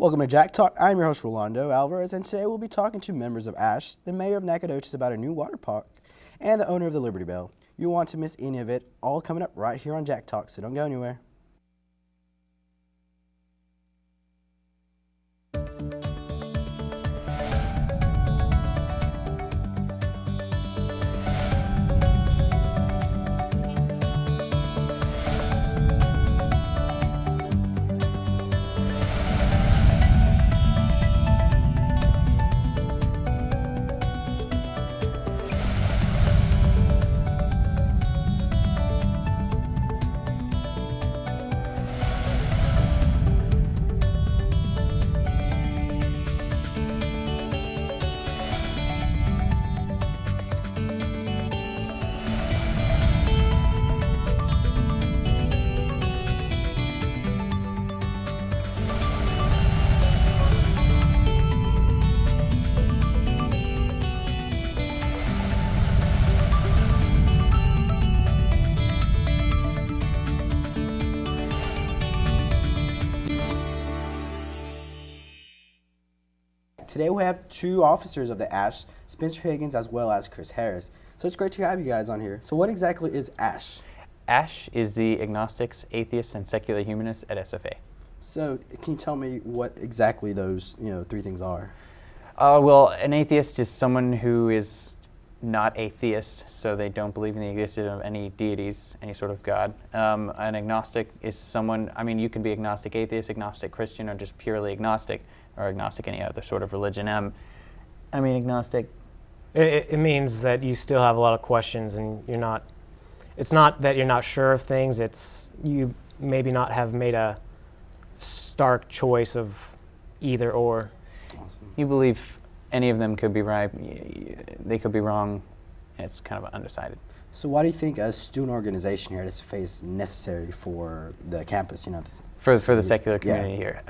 Welcome to Jack Talk. I'm your host, Rolando Alvarez, and today we'll be talking to members of ASH, the mayor of Nacogdoches, about a new water park, and the owner of the Liberty Bell. You won't want to miss any of it, all coming up right here on Jack Talk, so don't go anywhere. Today we have two officers of the ASH, Spencer Higgins as well as Chris Harris. So it's great to have you guys on here. So what exactly is ASH? ASH is the Agnostics, Atheists, and Secular Humanists at SFA. So can you tell me what exactly those three things are? Well, an atheist is someone who is not a theist, so they don't believe in the existence of any deities, any sort of God. An agnostic is someone, you can be agnostic atheist, agnostic Christian, or just purely agnostic, or agnostic any other sort of religion. Agnostic. It means that you still have a lot of questions, and it's not that you're not sure of things, it's you maybe not have made a stark choice of either or. Awesome. You believe any of them could be right, they could be wrong, it's kind of undecided. So why do you think a student organization here at SFA is necessary for the campus? For the secular community here.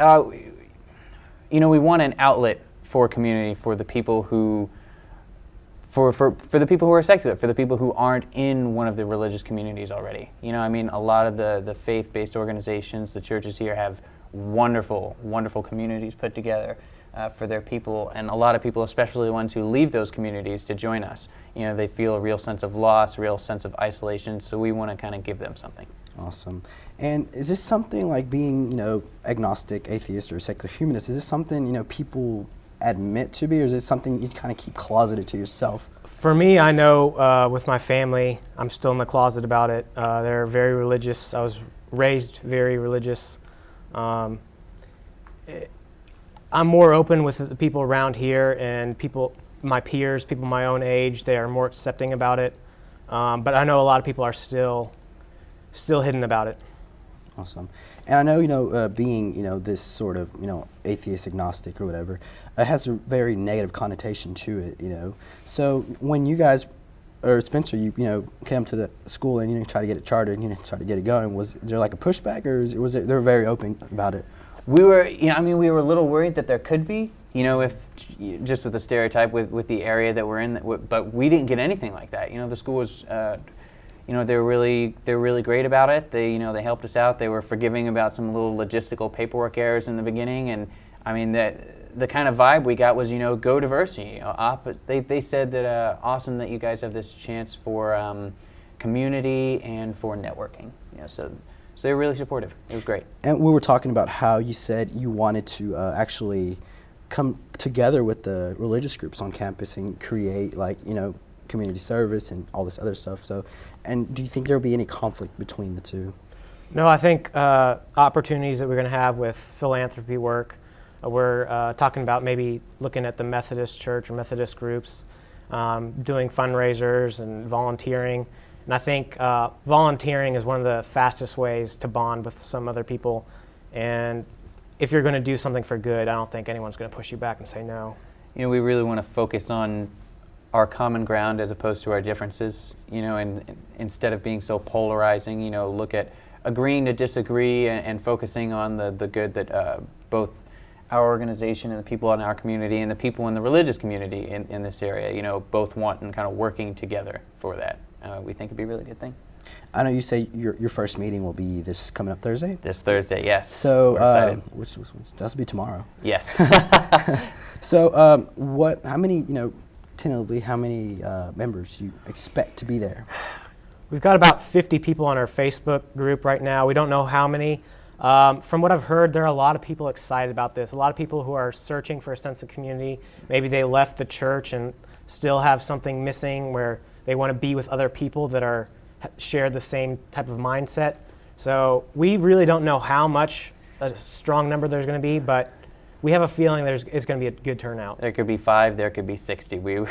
We want an outlet for community, for the people who, for the people who are secular, for the people who aren't in one of the religious communities already. A lot of the faith-based organizations, the churches here have wonderful, wonderful communities put together for their people, and a lot of people, especially the ones who leave those communities to join us, they feel a real sense of loss, a real sense of isolation, so we want to kind of give them something. Awesome. And is this something like being, agnostic, atheist, or secular humanist, is this something, people admit to be, or is it something you kind of keep closeted to yourself? For me, I know with my family, I'm still in the closet about it. They're very religious. I was raised very religious. I'm more open with the people around here, and people, my peers, people my own age, they are more accepting about it. But I know a lot of people are still hidden about it. Awesome. And I know, being, this sort of, atheist, agnostic, or whatever, it has a very negative connotation to it, So when you guys, or Spencer, you came to the school and you try to get it chartered and try to get it going, was there like a pushback, or was it, they were very open about it? We were, we were a little worried that there could be, if just with the stereotype with the area that we're in, but we didn't get anything like that. The school was, they're really great about it. They helped us out. They were forgiving about some little logistical paperwork errors in the beginning, and the kind of vibe we got was, go diversity. They said that awesome that you guys have this chance for community and for networking. So they were really supportive. It was great. And we were talking about how you said you wanted to actually come together with the religious groups on campus and create community service and all this other stuff. So, and do you think there will be any conflict between the two? No, I think opportunities that we're going to have with philanthropy work, we're talking about maybe looking at the Methodist Church or Methodist groups, doing fundraisers and volunteering. And I think volunteering is one of the fastest ways to bond with some other people. And if you're going to do something for good, I don't think anyone's going to push you back and say no. We really want to focus on our common ground as opposed to our differences, and instead of being so polarizing, look at agreeing to disagree and focusing on the good that both our organization and the people in our community and the people in the religious community in this area, both want, and kind of working together for that. We think it'd be a really good thing. I know you say your first meeting will be this coming up Thursday. This Thursday, yes. So, we're excited. which does be tomorrow. Yes. So, how many, tentatively, how many members do you expect to be there? We've got about 50 people on our Facebook group right now. We don't know how many. From what I've heard, there are a lot of people excited about this. A lot of people who are searching for a sense of community. Maybe they left the church and still have something missing where they want to be with other people that share the same type of mindset. So we really don't know how much a strong number there's going to be, but we have a feeling it's going to be a good turnout. There could be 5, there could be 60.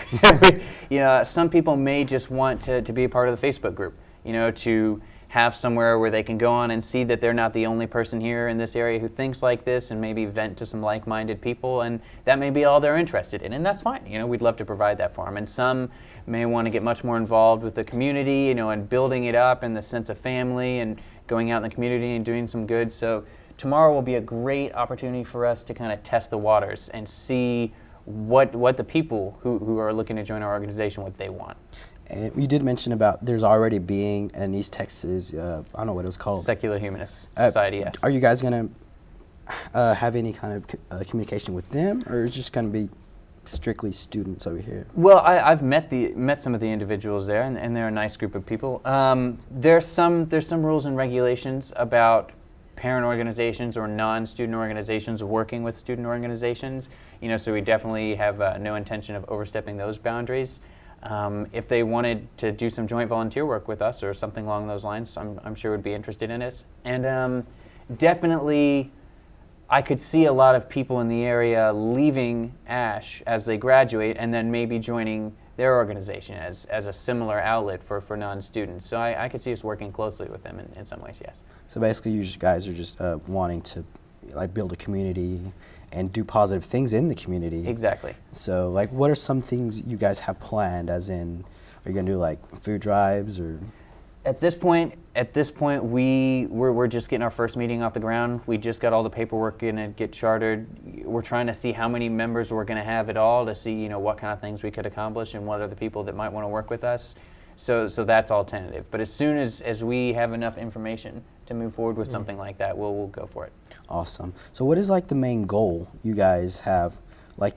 Some people may just want to be a part of the Facebook group, to have somewhere where they can go on and see that they're not the only person here in this area who thinks like this, and maybe vent to some like-minded people, and that may be all they're interested in, and that's fine. We'd love to provide that for them. And some may want to get much more involved with the community, and building it up and the sense of family and going out in the community and doing some good. So tomorrow will be a great opportunity for us to kind of test the waters and see what the people who are looking to join our organization, what they want. And you did mention about there's already being in East Texas, I don't know what it was called. Secular Humanist Society, yes. Are you guys going to have any kind of communication with them, or is it just going to be strictly students over here? Well, I've met some of the individuals there, and they're a nice group of people. There's some rules and regulations about parent organizations or non-student organizations working with student organizations. So we definitely have no intention of overstepping those boundaries. If they wanted to do some joint volunteer work with us or something along those lines, I'm sure would be interested in it. And definitely, I could see a lot of people in the area leaving ASH as they graduate and then maybe joining their organization as a similar outlet for non-students. So I could see us working closely with them in some ways, yes. So basically you guys are just wanting to build a community and do positive things in the community. Exactly. So what are some things you guys have planned, as in, are you going to do food drives or? At this point, we're just getting our first meeting off the ground. We just got all the paperwork going to get chartered. We're trying to see how many members we're going to have at all to see, what kind of things we could accomplish and what are the people that might want to work with us. So that's all tentative. But as soon as we have enough information to move forward with something like that, we'll go for it. Awesome. So what is the main goal you guys have,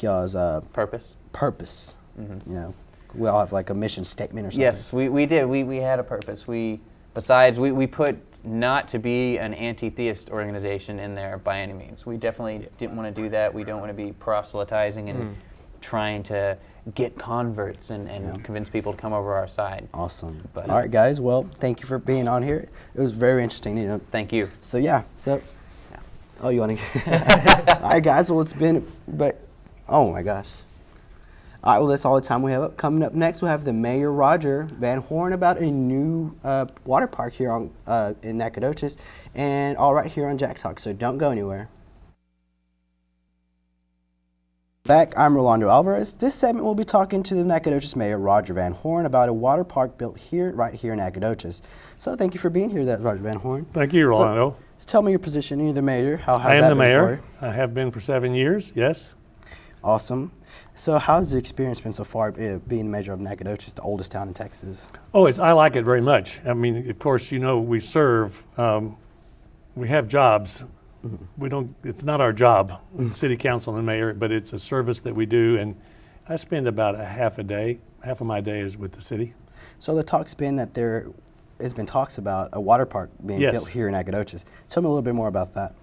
y'all's Purpose. Purpose. Mm-hmm. We all have a mission statement or something. Yes, we did. We had a purpose. We put not to be an anti-theist organization in there by any means. We definitely didn't want to do that. We don't want to be proselytizing and trying to get converts and convince people to come over our side. Awesome. But, all right, guys. Well, thank you for being on here. It was very interesting. Thank you. So yeah. Oh, you want to? All right, guys. Well, it's been, oh my gosh. All right, well, that's all the time we have. Coming up next, we'll have the Mayor, Roger Van Horn, about a new water park here in Nacogdoches, and all right here on Jack Talk, so don't go anywhere. Back, I'm Rolando Alvarez. This segment we'll be talking to the Nacogdoches Mayor, Roger Van Horn, about a water park built right here in Nacogdoches. So thank you for being here, Roger Van Horn. Thank you, Rolando. So tell me your position. You're the mayor. I am the mayor. I have been for 7 years, yes. Awesome. So how's the experience been so far being the mayor of Nacogdoches, the oldest town in Texas? Oh, I like it very much. I mean, of course, we serve, we have jobs. It's not our job, city council and mayor, but it's a service that we do, and I spend about half of my day is with the city. So the talk's been that there has been talks about a water park being built here in Nacogdoches. Tell me a little bit more about that.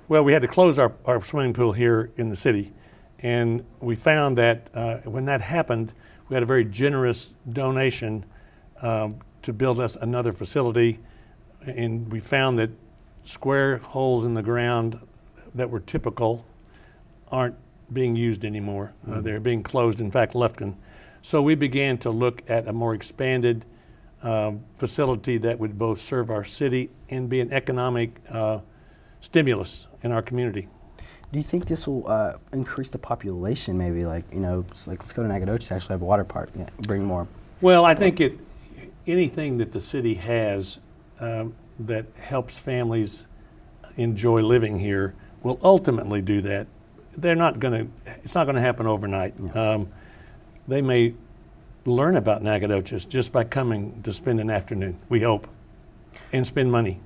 Well, we had to close our swimming pool here in the city, and we found that when that happened, we had a very generous donation to build us another facility, and we found that square holes in the ground that were typical aren't being used anymore. They're being closed, in fact, Lufkin. So we began to look at a more expanded facility that would both serve our city and be an economic stimulus in our community. Do you think this will increase the population, maybe? Let's go to Nacogdoches to actually have a water park, bring more? Well, I think anything that the city has that helps families enjoy living here will ultimately do that. It's not going to happen overnight. Yeah. They may learn about Nacogdoches just by coming to spend an afternoon, we hope, and spend money.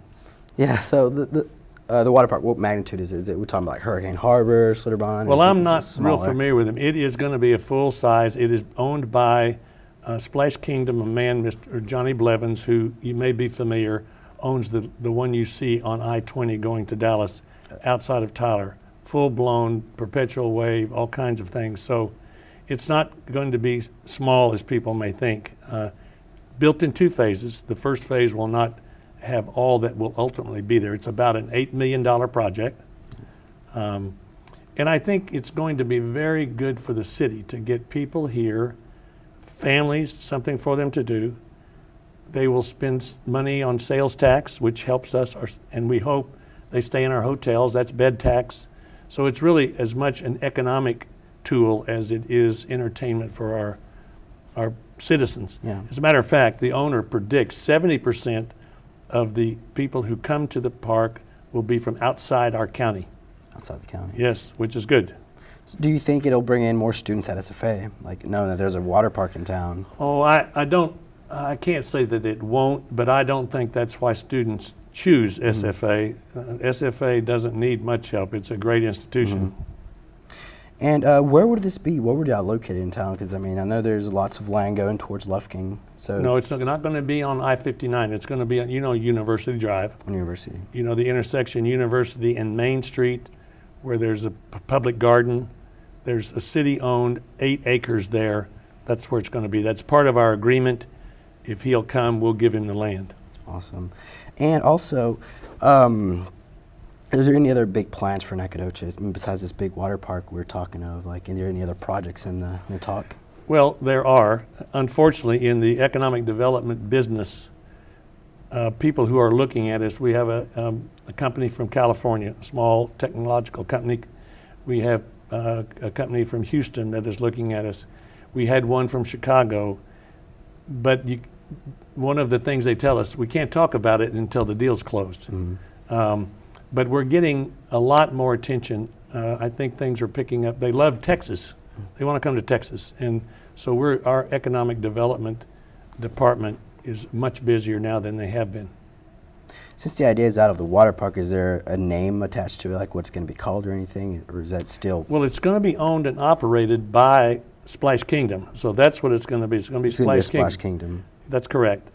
Yeah. So the water park, what magnitude is it? Is it we're talking about like Hurricane Harbor, Schlitterbahn? Well, Is it- I'm is it not real smaller? familiar with them. It is going to be a full size. It is owned by Splash Kingdom, a man, Mr. Johnny Blevins, who you may be familiar, owns the one you see on I-20 going to Dallas outside of Tyler. Full-blown, perpetual wave, all kinds of things. So it's not going to be small as people may think. Built in 2 phases. The first phase will not have all that will ultimately be there. It's about an $8 million project. And I think it's going to be very good for the city to get people here, families, something for them to do. They will spend money on sales tax, which helps us, and we hope they stay in our hotels. That's bed tax. So it's really as much an economic tool as it is entertainment for our citizens. Yeah. As a matter of fact, the owner predicts 70% of the people who come to the park will be from outside our county. Outside the county. Yes, which is good. So do you think it'll bring in more students at SFA? Like knowing that there's a water park in town. Oh, I can't say that it won't, but I don't think that's why students choose SFA. SFA doesn't need much help. It's a great institution. And where would this be? Where would y'all located in town? Because I mean, I know there's lots of land going towards Lufkin. So No, it's not going to be on I-59. It's going to be on, University Drive. University. The intersection University and Main Street, where there's a public garden. There's a city-owned 8 acres there. That's where it's going to be. That's part of our agreement. If he'll come, we'll give him the land. Awesome. And also, is there any other big plans for Nacogdoches besides this big water park we're talking of? Like, are there any other projects in the talk? Well, there are. Unfortunately, in the economic development business, people who are looking at us, we have a company from California, a small technological company. We have a company from Houston that is looking at us. We had one from Chicago, but one of the things they tell us, we can't talk about it until the deal's closed. But we're getting a lot more attention. I think things are picking up. They love Texas. They want to come to Texas. And so our economic development department is much busier now than they have been. Since the idea is out of the water park, is there a name attached to it, like what's going to be called or anything? Or is that still Well, it's going to be owned and operated by Splash Kingdom. So that's what it's going to be. It's going to be it's gonna be a Splash Kingdom. Splash Kingdom? That's correct.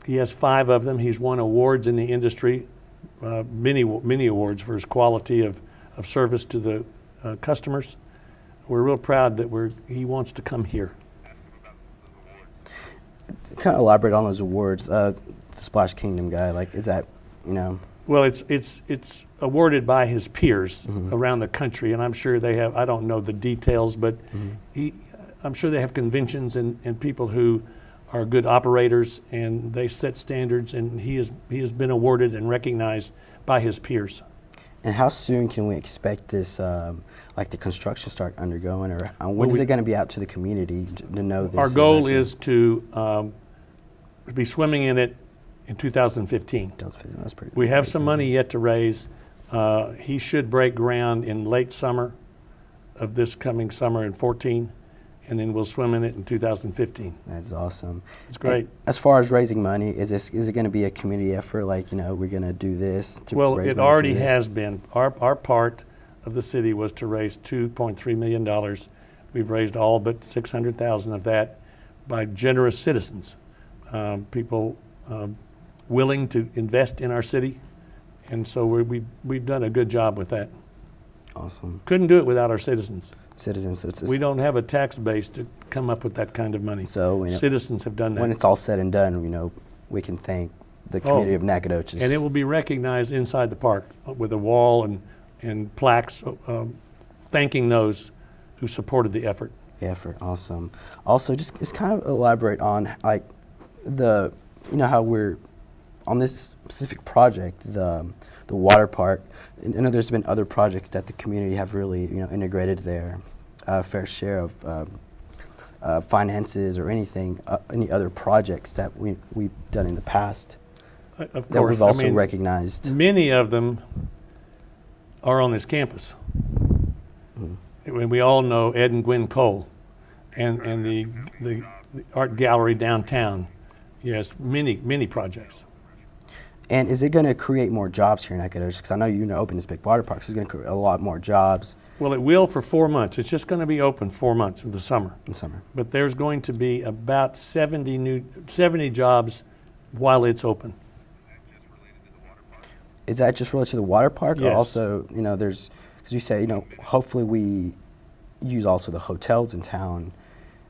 He has 5 of them. He's won awards in the industry, many awards for his quality of service to the customers. We're real proud that he wants to come here. Kind of elaborate on those awards. The Splash Kingdom guy, like, is that, Well, it's awarded by his peers around the country, and I'm sure they have. I don't know the details, but I'm sure they have conventions and people who are good operators, and they set standards, and he has been awarded and recognized by his peers. And how soon can we expect this, like the construction start undergoing, or when is it going to be out to the community to know this? Our goal actually- is to be swimming in it in 2015. That's pretty. We have some money yet to raise. He should break ground in late summer of this coming summer in 14, and then we'll swim in it in 2015. That's awesome. It's great. And as far as raising money, is it going to be a community effort? Like, we're going to do this to Well, raise it money for already this? has been. Our part of the city was to raise $2.3 million. We've raised all but $600,000 of that by generous citizens, people willing to invest in our city, and so we've done a good job with that. Awesome. Couldn't do it without our citizens. Citizens. So it's We don't have a tax base to come up with that kind of money. So, Citizens have done that. when it's all said and done, we can thank the community of Nacogdoches. And it will be recognized inside the park with a wall and plaques thanking those who supported the effort. effort. Awesome. Also, just kind of elaborate on like how we're on this specific project, the water park. I know there's been other projects that the community have really integrated their fair share of finances or anything, any other projects that we've done in the past Of that course, we've also recognized. many of them are on this campus. And we all know Ed and Gwen Cole and the the art gallery downtown. Yes, many projects. And is it going to create more jobs here in Nacogdoches? Because I know open this big water park, so it's going to create a lot more jobs Well, it will for 4 months. It's just going to be open 4 months of the summer. in summer. But there's going to be about 70 jobs while it's open. Is that just related to the water park, or Yes. also, there's, because you say, hopefully we use also the hotels in town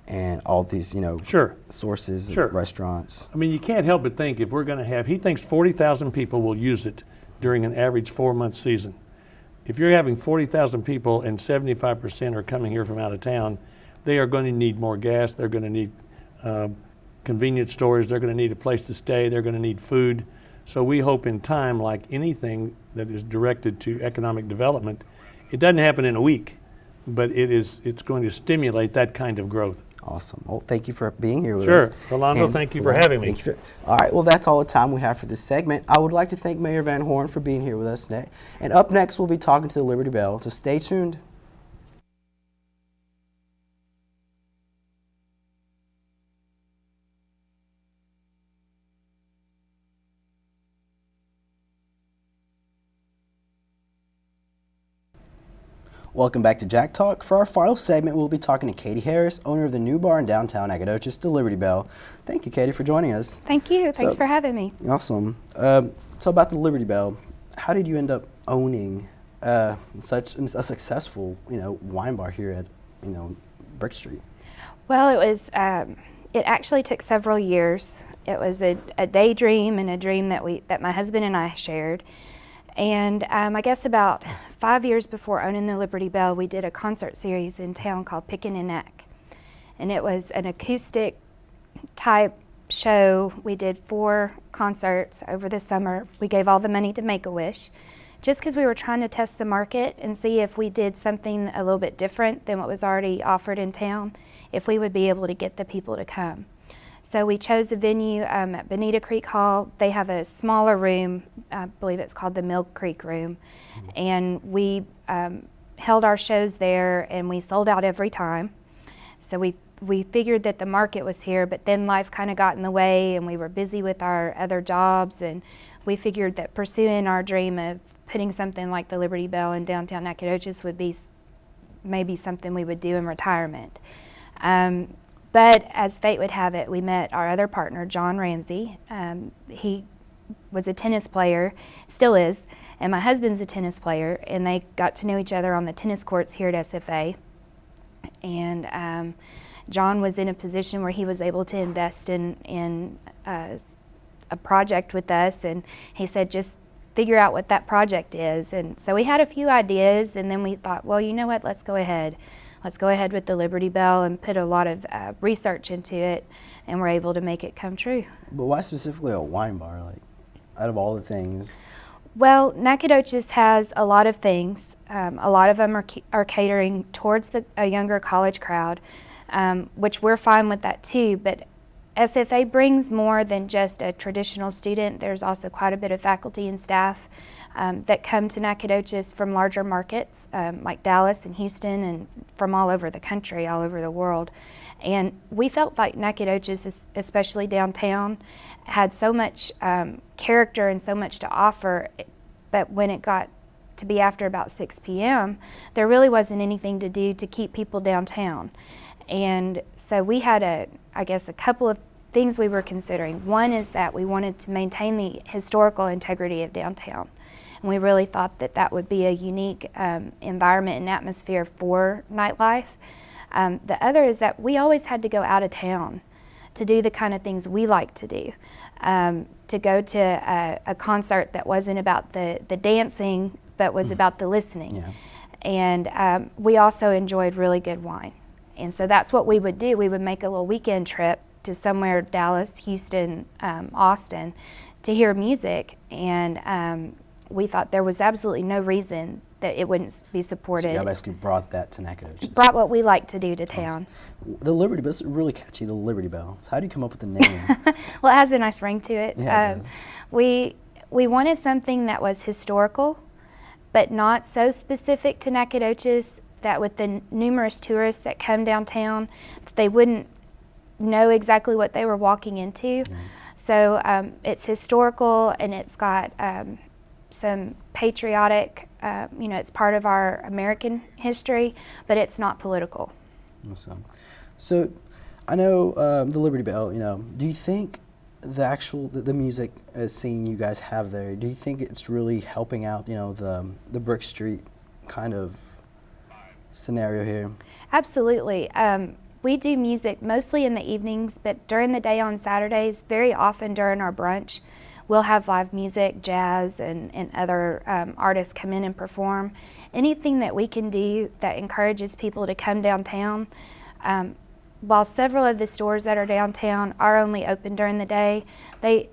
and all these, Sure. sources, Sure. restaurants. I mean, you can't help but think if we're going to have, he thinks 40,000 people will use it during an average 4-month season. If you're having 40,000 people and 75% are coming here from out of town, they are going to need more gas. They're going to need convenience stores. They're going to need a place to stay. They're going to need food. So we hope in time, like anything that is directed to economic development, it doesn't happen in a week, but it's going to stimulate that kind of growth. Awesome. Well, thank you for being here with Sure. us. Rolando, And- thank you for having me. Thank you all right. Well, that's all the time we have for this segment. I would like to thank Mayor Van Horn for being here with us today. And up next, we'll be talking to the Liberty Bell. So stay tuned. Welcome back to Jack Talk. For our final segment, we'll be talking to Katie Harris, owner of the new bar in downtown Nacogdoches, the Liberty Bell. Thank you, Katie, for joining us. Thank you. Thanks So- for having me. Awesome. So about the Liberty Bell, how did you end up owning such a successful, wine bar here at, Brick Street? Well, it actually took several years. It was a daydream and a dream that my husband and I shared. And I guess about 5 years before owning the Liberty Bell, we did a concert series in town called Pickin' and Neck. And it was an acoustic type show. We did 4 concerts over the summer. We gave all the money to Make-A-Wish just because we were trying to test the market and see if we did something a little bit different than what was already offered in town, if we would be able to get the people to come. So we chose a venue at Bonita Creek Hall. They have a smaller room, I believe it's called the Mill Creek Room, and we held our shows there and we sold out every time. So we figured that the market was here, but then life kind of got in the way and we were busy with our other jobs, and we figured that pursuing our dream of putting something like the Liberty Bell in downtown Nacogdoches would be maybe something we would do in retirement. But as fate would have it, we met our other partner, John Ramsey. He was a tennis player, still is, and my husband's a tennis player, and they got to know each other on the tennis courts here at SFA. And John was in a position where he was able to invest in a project with us, and he said, just figure out what that project is. And so we had a few ideas, and then we thought, well, you know what, let's go ahead. Let's go ahead with the Liberty Bell and put a lot of research into it, and we're able to make it come true. But why specifically a wine bar, out of all the things? Well, Nacogdoches has a lot of things. A lot of them are catering towards a younger college crowd, which we're fine with that too, but SFA brings more than just a traditional student. There's also quite a bit of faculty and staff that come to Nacogdoches from larger markets like Dallas and Houston, and from all over the country, all over the world. And we felt like Nacogdoches, especially downtown, had so much character and so much to offer, but when it got to be after about 6 p.m., there really wasn't anything to do to keep people downtown. And so we had a couple of things we were considering. One is that we wanted to maintain the historical integrity of downtown. And we really thought that that would be a unique environment and atmosphere for nightlife. The other is that we always had to go out of town to do the kind of things we like to do. To go to a concert that wasn't about the dancing, but was about the listening. Yeah. And we also enjoyed really good wine. And so that's what we would do. We would make a little weekend trip to somewhere, Dallas, Houston, Austin, to hear music. And we thought there was absolutely no reason that it wouldn't be supported. So y'all basically brought that to Nacogdoches. Brought what we like to do to town. The Liberty Bell, it's really catchy, the Liberty Bell. So how do you come up with the name? Well, it has a nice ring to it. Yeah, it does. We wanted something that was historical, but not so specific to Nacogdoches that with the numerous tourists that come downtown, they wouldn't know exactly what they were walking into. So it's historical, and it's got some patriotic, it's part of our American history, but it's not political. Awesome. So I know the Liberty Bell, do you think the music scene you guys have there, do you think it's really helping out, the Brick Street kind of scenario here? Absolutely. We do music mostly in the evenings, but during the day on Saturdays, very often during our brunch, we'll have live music, jazz, and other artists come in and perform. Anything that we can do that encourages people to come downtown. While several of the stores that are downtown are only open during the day, if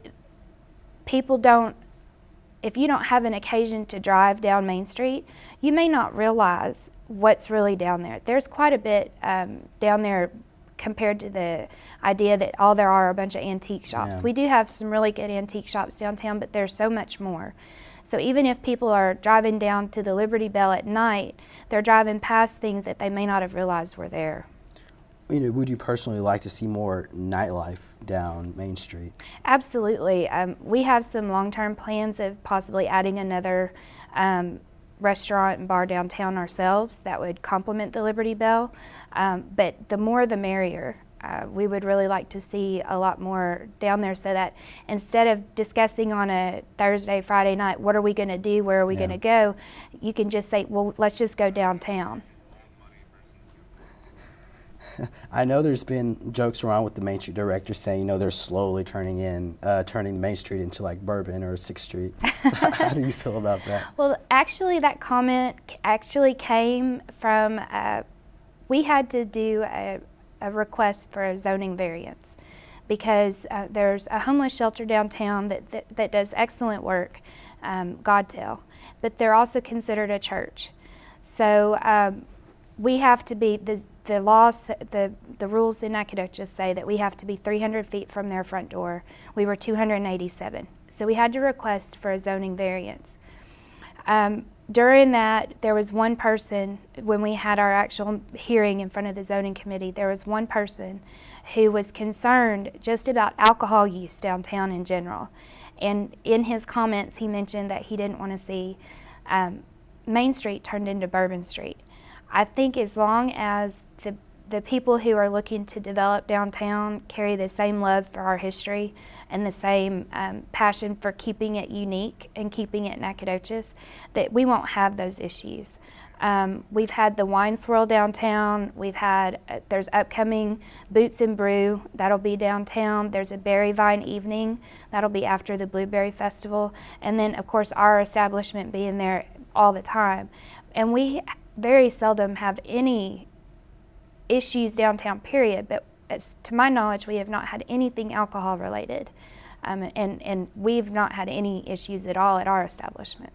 you don't have an occasion to drive down Main Street, you may not realize what's really down there. There's quite a bit down there compared to the idea that all there are a bunch of antique shops. Yeah. We do have some really good antique shops downtown, but there's so much more. So even if people are driving down to the Liberty Bell at night, they're driving past things that they may not have realized were there. Would you personally like to see more nightlife down Main Street? Absolutely. We have some long-term plans of possibly adding another restaurant and bar downtown ourselves that would complement the Liberty Bell. But the more the merrier. We would really like to see a lot more down there, so that instead of discussing on a Thursday, Friday night, what are we going to do, where are we going to go, you can just say, well, let's just go downtown. I know there's been jokes around with the Main Street director saying, they're slowly turning the Main Street into like Bourbon or 6th Street. So how do you feel about that? Well, actually, that comment actually came from, we had to do a request for a zoning variance because there's a homeless shelter downtown that does excellent work, Godtail, but they're also considered a church. So we have to be, the laws, the rules in Nacogdoches say that we have to be 300 feet from their front door. We were 287. So we had to request for a zoning variance. During that, there was one person, when we had our actual hearing in front of the zoning committee, there was one person who was concerned just about alcohol use downtown in general. And in his comments, he mentioned that he didn't want to see Main Street turned into Bourbon Street. I think as long as the people who are looking to develop downtown carry the same love for our history and the same passion for keeping it unique and keeping it Nacogdoches, that we won't have those issues. We've had the Wine Swirl downtown. There's upcoming Boots and Brew, that'll be downtown. There's a Berry Vine evening, that'll be after the Blueberry Festival. And then, of course, our establishment being there all the time. And we very seldom have any issues downtown, period, but to my knowledge, we have not had anything alcohol related, and we've not had any issues at all at our establishment.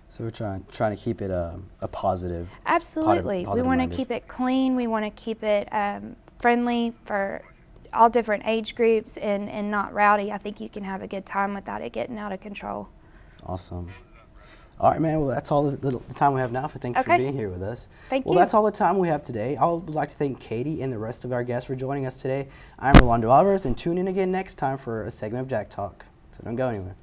So we're trying to keep it a positive. Absolutely. We want to keep it clean. We want to keep it friendly for all different age groups and not rowdy. I think you can have a good time without it getting out of control. Awesome. All right, man. Well, that's all the time we have now. Thank you for being here with us. Thank you. Well, that's all the time we have today. I would like to thank Katie and the rest of our guests for joining us today. I'm Rolando Alvarez, and tune in again next time for a segment of Jack Talk. So don't go anywhere.